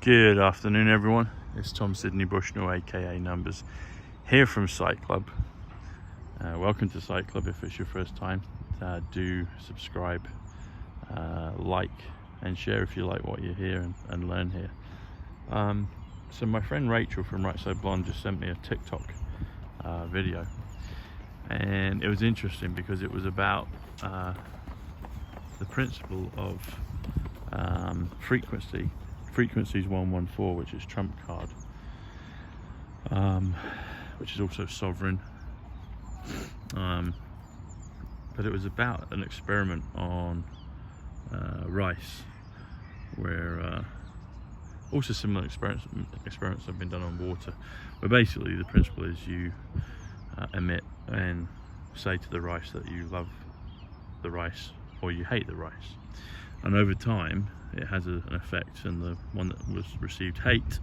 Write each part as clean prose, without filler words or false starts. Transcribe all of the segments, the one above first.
Good afternoon, everyone. It's Tom Sydney Bushnell, aka Numbers, here from PsychClub. Welcome to PsychClub. If it's your first time, do subscribe, like, and share if you like what you hear and learn here. So my friend Rachel from Right So Blonde just sent me a TikTok video, and it was interesting because it was about the principle of frequencies 114, which is trump card, which is also sovereign, but it was about an experiment on rice, where also similar experiments have been done on water, where basically the principle is you emit and say to the rice that you love the rice or you hate the rice, and over time it has an effect. And the one that received hate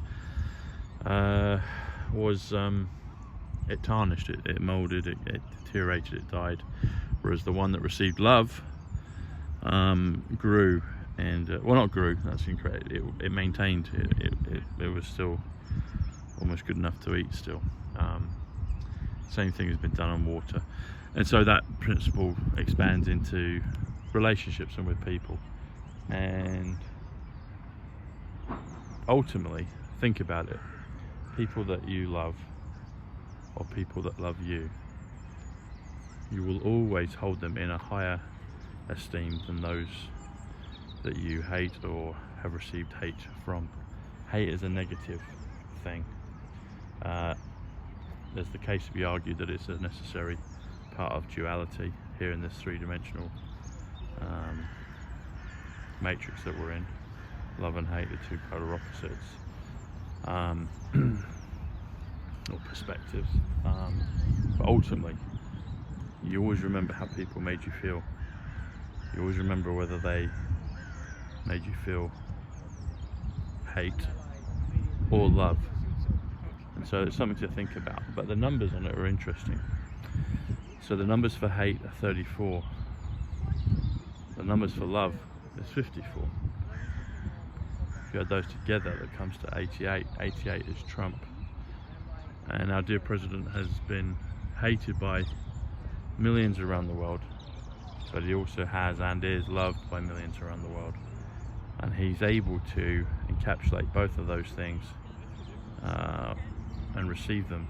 was it tarnished, it molded, it deteriorated, it died, whereas the one that received love grew and well, not grew, that's incorrect, it maintained, it was still almost good enough to eat still. Same thing has been done on water, and so that principle expands into relationships and with people. And ultimately, think about it, people that you love or people that love you, you will always hold them in a higher esteem than those that you hate or have received hate from. Hate is a negative thing. There's the case to be argued that it's a necessary part of duality here in this three-dimensional matrix that we're in. Love and hate, the two polar opposites, or perspectives, but ultimately you always remember how people made you feel. You always remember whether they made you feel hate or love, and so it's something to think about. But the numbers on it are interesting. So the numbers for hate are 34, the numbers for love is 54. If you add those together, that comes to 88. 88 is Trump, and our dear president has been hated by millions around the world, but he also has and is loved by millions around the world, and he's able to encapsulate both of those things and receive them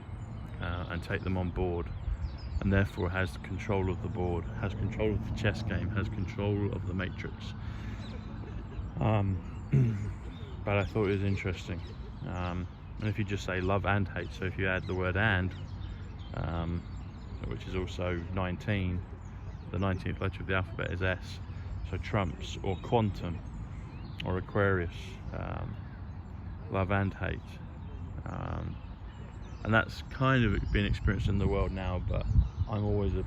and take them on board, and therefore has control of the board, has control of the chess game, has control of the matrix. But I thought it was interesting, and if you just say love and hate, so if you add the word and, which is also 19, the 19th letter of the alphabet is S, so trumps or quantum or Aquarius, love and hate, and that's kind of being experienced in the world now. But I'm always a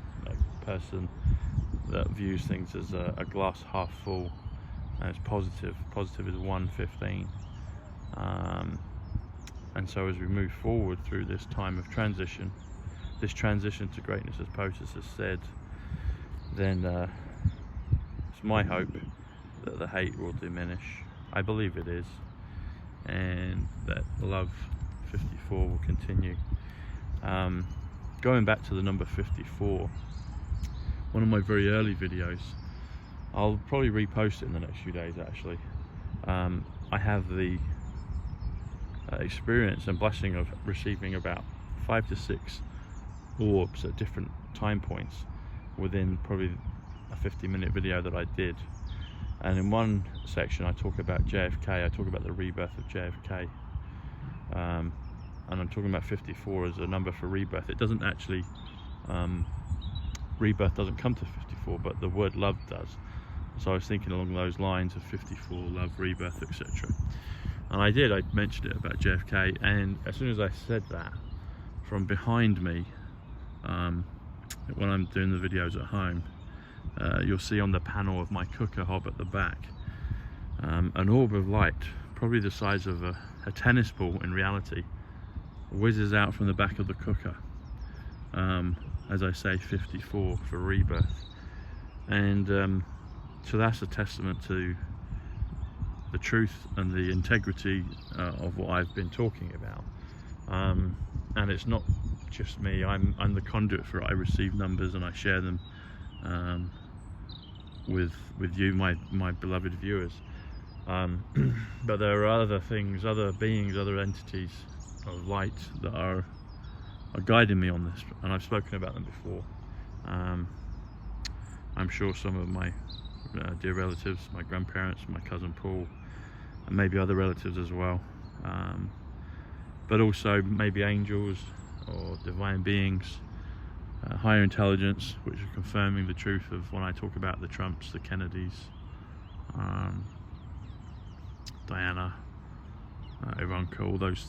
person that views things as a glass half full, and it's positive. Positive is 115, and so as we move forward through this time of transition, this transition to greatness, as POTUS has said, then it's my hope that the hate will diminish. I believe it is, and that love 54 will continue. Going back to the number 54, one of my very early videos, I'll probably repost it in the next few days actually. I have the experience and blessing of receiving about 5 to 6 orbs at different time points within probably a 50-minute video that I did. And in one section I talk about JFK, I talk about the rebirth of JFK, and I'm talking about 54 as a number for rebirth. It doesn't actually, rebirth doesn't come to 54, but the word love does. So I was thinking along those lines of 54, love, rebirth, etc. And I mentioned it about JFK, and as soon as I said that, from behind me, when I'm doing the videos at home, you'll see on the panel of my cooker hob at the back, an orb of light, probably the size of a tennis ball in reality, whizzes out from the back of the cooker. As I say, 54 for rebirth. And so that's a testament to the truth and the integrity of what I've been talking about. And it's not just me, I'm the conduit for it. I receive numbers and I share them with you, my beloved viewers. But there are other things, other beings, other entities of light that are guiding me on this, and I've spoken about them before. I'm sure some of my dear relatives, my grandparents, my cousin Paul, and maybe other relatives as well, but also maybe angels or divine beings, higher intelligence, which are confirming the truth of when I talk about the Trumps, the Kennedys, Diana, Ivanka, all those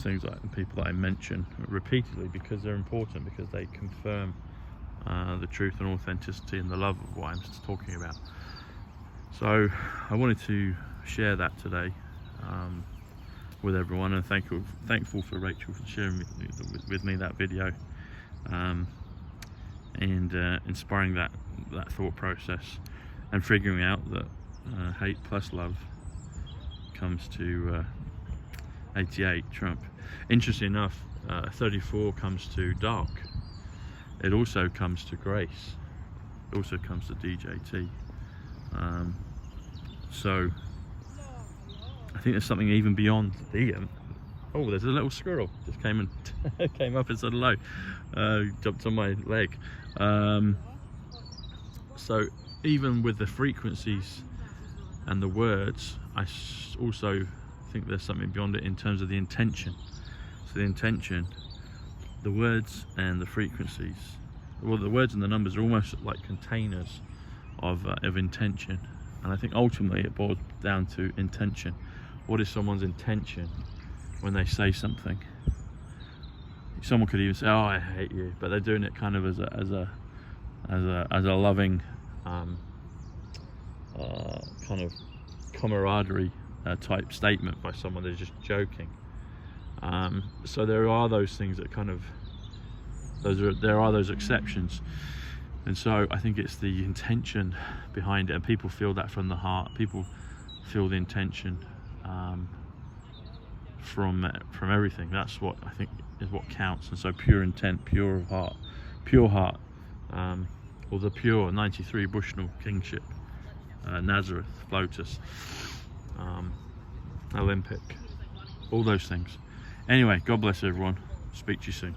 things, people that I mention repeatedly because they're important, because they confirm the truth and authenticity and the love of what I'm talking about. So I wanted to share that today with everyone, and thankful for Rachel for sharing with me that video, and inspiring that thought process, and figuring out that hate plus love comes to 88 Trump. Interesting enough, 34 comes to dark. It also comes to grace. It also comes to DJT. So I think there's something even beyond the oh, there's a little squirrel just came up and said hello, jumped on my leg. So even with the frequencies and the words, I also think there's something beyond it in terms of the intention. So the intention, the words and the frequencies, well, the words and the numbers are almost like containers of intention, and I think ultimately it boils down to intention. What is someone's intention when they say something? Someone could even say, "Oh, I hate you," but they're doing it kind of as a loving kind of camaraderie type statement by someone. They're just joking. So there are those things that kind of there are those exceptions, and so I think it's the intention behind it, and people feel that from the heart. People feel the intention from everything. That's what I think is what counts. And so pure intent, pure heart, or the pure 93 Bushnell kingship, Nazareth, Lotus, Olympic, all those things. Anyway, God bless everyone. Speak to you soon.